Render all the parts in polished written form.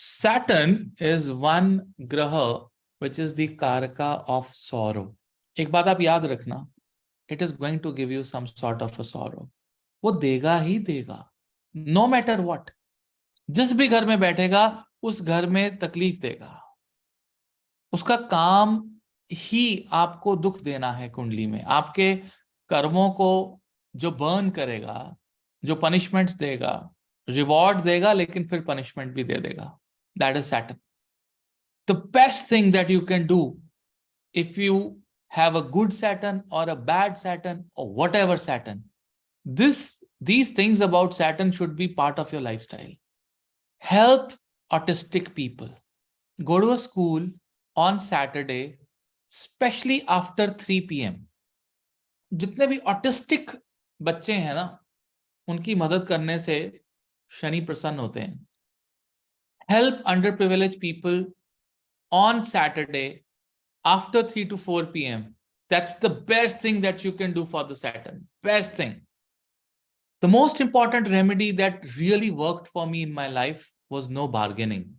Saturn is one graha which is the karaka of sorrow. एक बात आप याद रखना, it is going to give you some sort of a sorrow. वो देगा ही देगा, no matter what. जिस भी घर में बैठेगा उस घर में तकलीफ देगा. उसका काम ही आपको दुख देना है. कुंडली में आपके कर्मों को जो बर्न करेगा, जो पनिशमेंट्स देगा, रिवॉर्ड देगा, लेकिन फिर पनिशमेंट भी दे देगा. That is Saturn. The best thing that you can do if you have a good Saturn or a bad Saturn or whatever Saturn, these things about Saturn should be part of your lifestyle. Help autistic people. Go to a school on Saturday, especially after 3 p.m. जितने भी autistic बच्चे हैं ना, उनकी मदद करने से शनि प्रसन्न होते हैं. Help underprivileged people on Saturday after 3 to 4 p.m. That's the best thing that you can do for the Saturn. Best thing. The most important remedy that really worked for me in my life was no bargaining.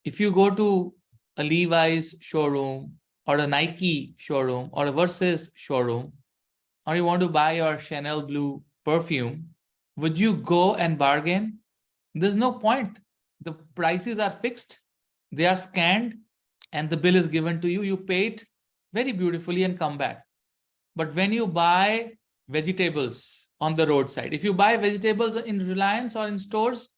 If you go to a Levi's showroom or a Nike showroom or a Versus showroom, or you want to buy your Chanel blue perfume, would you go and bargain? There's no point. The prices are fixed, they are scanned, and the bill is given to you. You pay it very beautifully and come back. But when you buy vegetables on the roadside, if you buy vegetables in Reliance or in stores,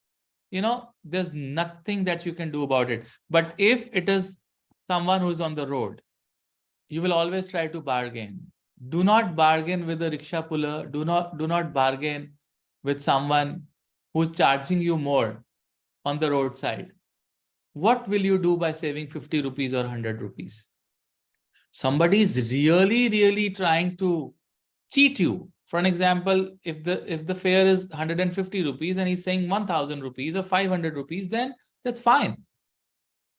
there's nothing that you can do about it. But if it is someone who's on the road, you will always try to bargain. Do not bargain with a rickshaw puller. Do not bargain with someone who's charging you more on the roadside. What will you do by saving 50 rupees or 100 rupees? Somebody is really trying to cheat you. For an example, if the fare is 150 rupees and he's saying 1000 rupees or 500 rupees, then that's fine.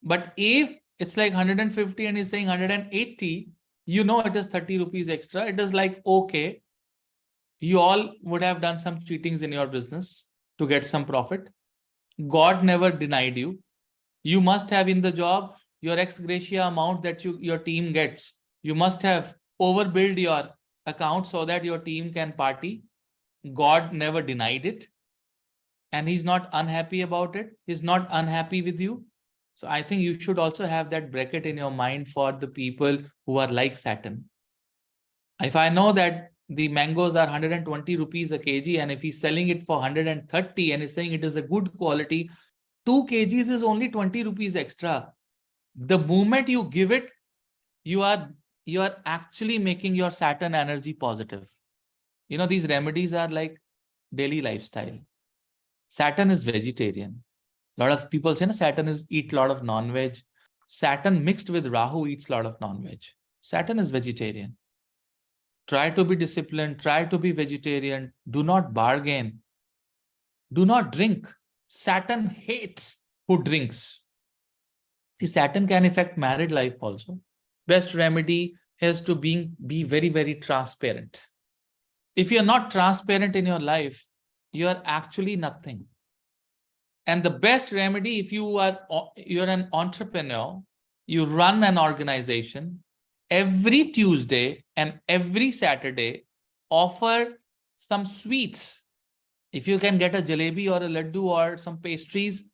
But if it's like 150 and he's saying 180, it is 30 rupees extra. It is like, okay, you all would have done some cheatings in your business to get some profit. God never denied you. You must have in the job your ex gratia amount that your team gets. You must have overbilled your account so that your team can party. God never denied it. And he's not unhappy about it. He's not unhappy with you. So I think you should also have that bracket in your mind for the people who are like Saturn. If I know that the mangoes are 120 rupees a kg, and if he's selling it for 130 and he's saying it is a good quality, 2 kgs is only 20 rupees extra. The moment you give it, you are actually making your Saturn energy positive. These remedies are like daily lifestyle. Saturn is vegetarian. A lot of people say Saturn eat a lot of non-veg. Saturn mixed with Rahu eats a lot of non-veg. Saturn is vegetarian. Try to be disciplined. Try to be vegetarian. Do not bargain. Do not drink. Saturn hates who drinks. See, Saturn can affect married life also. Best remedy is to be very transparent. If you're not transparent in your life, you are actually nothing. And the best remedy, if you're an entrepreneur, you run an organization, every Tuesday and every Saturday, offer some sweets. If you can get a jalebi or a laddu or some pastries,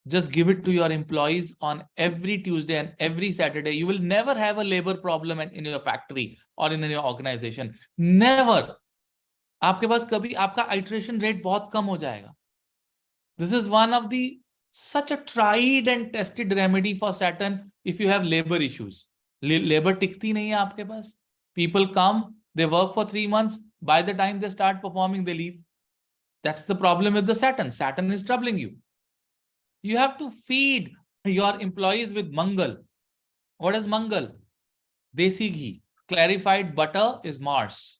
just give it to your employees on every Tuesday and every Saturday. You will never have a labor problem in your factory or in your organization. Never. आपके पास कभी आपका iteration rate बहुत कम हो जाएगा. This is one of such a tried and tested remedy for Saturn if you have labor issues. Labor टिकती नहीं है आपके पास. People come, they work for 3 months. By the time they start performing, they leave. That's the problem with the Saturn. Saturn is troubling you. You have to feed your employees with mangal. What is mangal? Desi ghee. Clarified butter is Mars.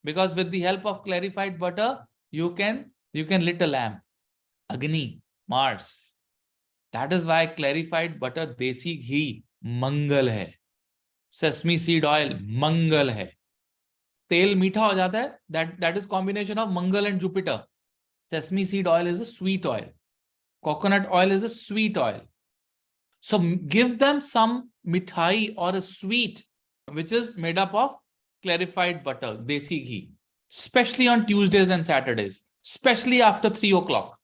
Because with the help of clarified butter, you can lit a lamp. Agni, Mars. That is why clarified butter, desi ghee, mangal hai. Sesame seed oil, mangal hai. तेल मीठा हो जाता है. That is combination of Mangal and Jupiter. Sesame seed oil is a sweet oil. Coconut oil is a sweet oil. So give them some mithai or a sweet which is made up of clarified butter, desi ghee, especially on Tuesdays and Saturdays, especially after 3 o'clock.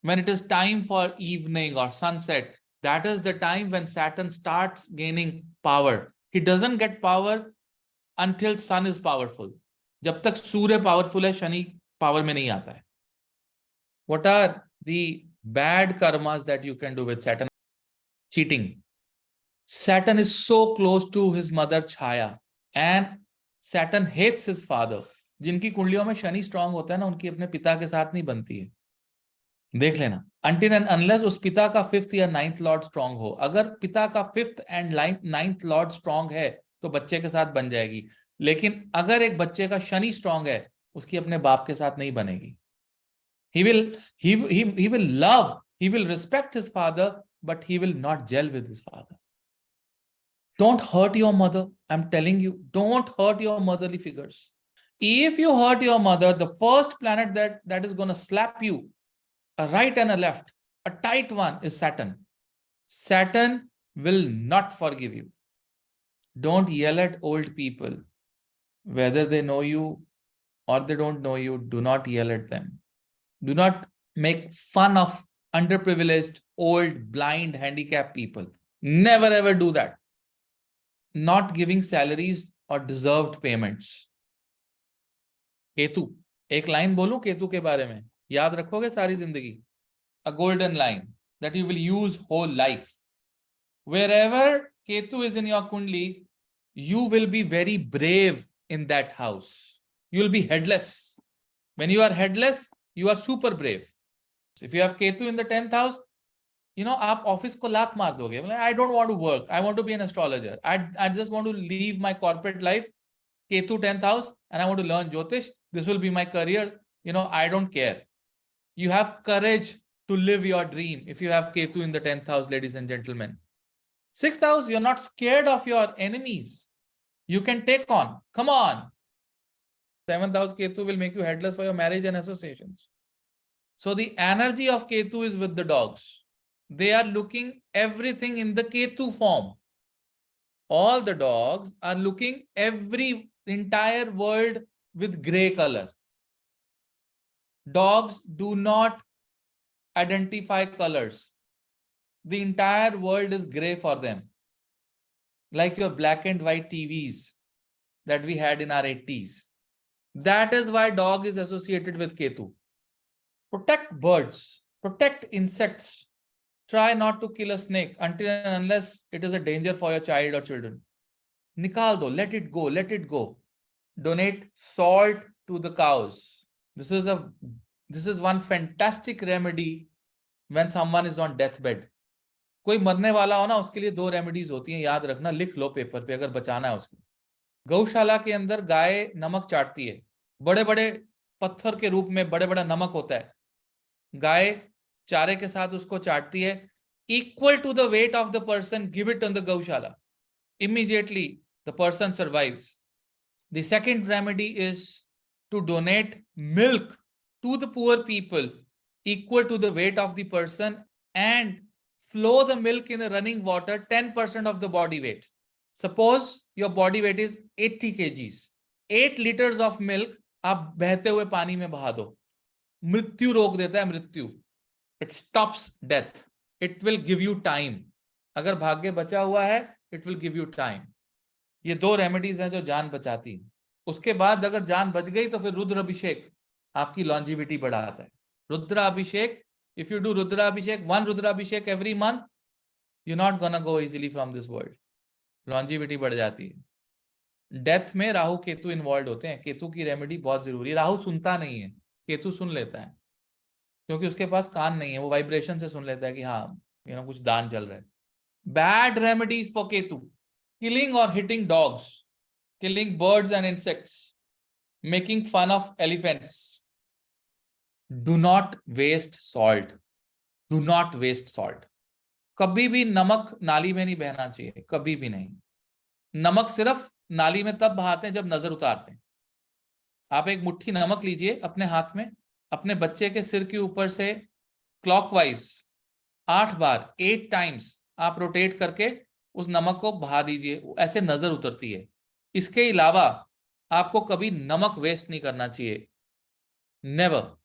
When it is time for evening or sunset, that is the time when Saturn starts gaining power. He doesn't get power until sun is powerful. जब तक सूर्य powerful है, Shani power में नहीं आता है. What are the bad karmas that you can do with Saturn? Cheating. Saturn is so close to his mother Chaya, and Saturn hates his father. जिनकी कुंडलियों में Shani strong होता है ना, उनकी अपने पिता के साथ नहीं बनती है. देख लेना. Until and unless उस पिता का 5th या 9th लॉर्ड स्ट्रांग हो. अगर पिता का 5th and 9th Lord strong है तो बच्चे के साथ बन जाएगी. लेकिन अगर एक बच्चे का शनि स्ट्रांग है, उसकी अपने बाप के साथ नहीं बनेगी. He will love, he will respect his father, but he will not gel with his father. Don't hurt your mother. I'm telling you, don't hurt your motherly figures. If you hurt your mother, the first planet that is going to slap you, a right and a left, a tight one, is Saturn. Saturn will not forgive you. Don't yell at old people. Whether they know you or they don't know you, do not yell at them. Do not make fun of underprivileged, old, blind, handicapped people. Never ever do that. Not giving salaries or deserved payments. Ketu, एक line बोलूं केतु के बारे में, याद रखोगे सारी जिंदगी. A golden line that you will use whole life. Wherever Ketu is in your kundli, you will be very brave in that house. You will be headless. When you are headless, you are super brave. If you have Ketu in the 10th house, you know, आप office को लात मार दोगे. I don't want to work. I want to be an astrologer. I just want to leave my corporate life. Ketu 10th house, and I want to learn Jyotish. This will be my career. You know, I don't care. You have courage to live your dream if you have Ketu in the 10th house, ladies and gentlemen. 6th house, you're not scared of your enemies. You can take on. Come on. 7th house Ketu will make you headless for your marriage and associations. So the energy of Ketu is with the dogs. They are looking everything in the Ketu form. All the dogs are looking entire world with gray color. Dogs do not identify colors. The entire world is gray for them. Like your black and white TVs that we had in our 80s. That is why dog is associated with Ketu. Protect birds, protect insects. Try not to kill a snake until and unless it is a danger for your child or children. Nikal do, let it go, let it go. Donate salt to the cows. This is one fantastic remedy when someone is on deathbed. कोई मरने वाला हो ना, उसके लिए 2 remedies होती हैं, याद रखना, लिख लो पेपर पे अगर बचाना है उसको. गौशाला के अंदर गाय नमक चाटती है. बड़े बड़े पत्थर के रूप में बड़े बड़ा नमक होता है. गाय चारे के साथ उसको चाटती है. Equal to the weight of the person, give it on the गौशाला. Immediately the person survives. The second remedy is to donate milk to the poor people equal to the weight of the person and flow the milk in the running water 10% of the body weight. Suppose your body weight is 80 kgs. 8 liters of milk आप बहते हुए पानी में बहा दो. मृत्यु रोक देता है, मृत्यु. It stops death. It will give you time. अगर भाग्य बचा हुआ है, it will give you time. ये 2 रेमेडीज हैं जो जान बचाती हैं. उसके बाद अगर जान बच गई तो फिर रुद्र अभिषेक आपकी लॉन्जिविटी बढ़ाता है. रुद्र अभिषेक, if you do Rudra Abhishek, 1 Rudra Abhishek every month, you're not gonna go easily from this world. Longevity बढ़ जाती है. डेथ में राहु केतु इन्वॉल्व होते हैं. केतु की रेमेडी बहुत जरूरी है. राहु सुनता नहीं है, केतु सुन लेता है, क्योंकि उसके पास कान नहीं है. वो वाइब्रेशन से सुन लेता है कि हाँ, कुछ दान चल रहा है. Bad remedies for Ketu: killing or hitting dogs, killing birds and insects, making fun of elephants. Do not waste salt. Do not waste salt. कभी भी नमक नाली में नहीं बहना चाहिए, कभी भी नहीं. नमक सिर्फ नाली में तब बहाते हैं जब नजर उतारते हैं. आप एक मुट्ठी नमक लीजिए अपने हाथ में, अपने बच्चे के सिर के ऊपर से क्लॉकवाइज 8 बार, 8 टाइम्स आप रोटेट करके उस नमक को बहा दीजिए, ऐसे नजर उतरती है। इसके अलावा आपको कभी नमक वेस्ट नहीं करना चाहिए, नेवर।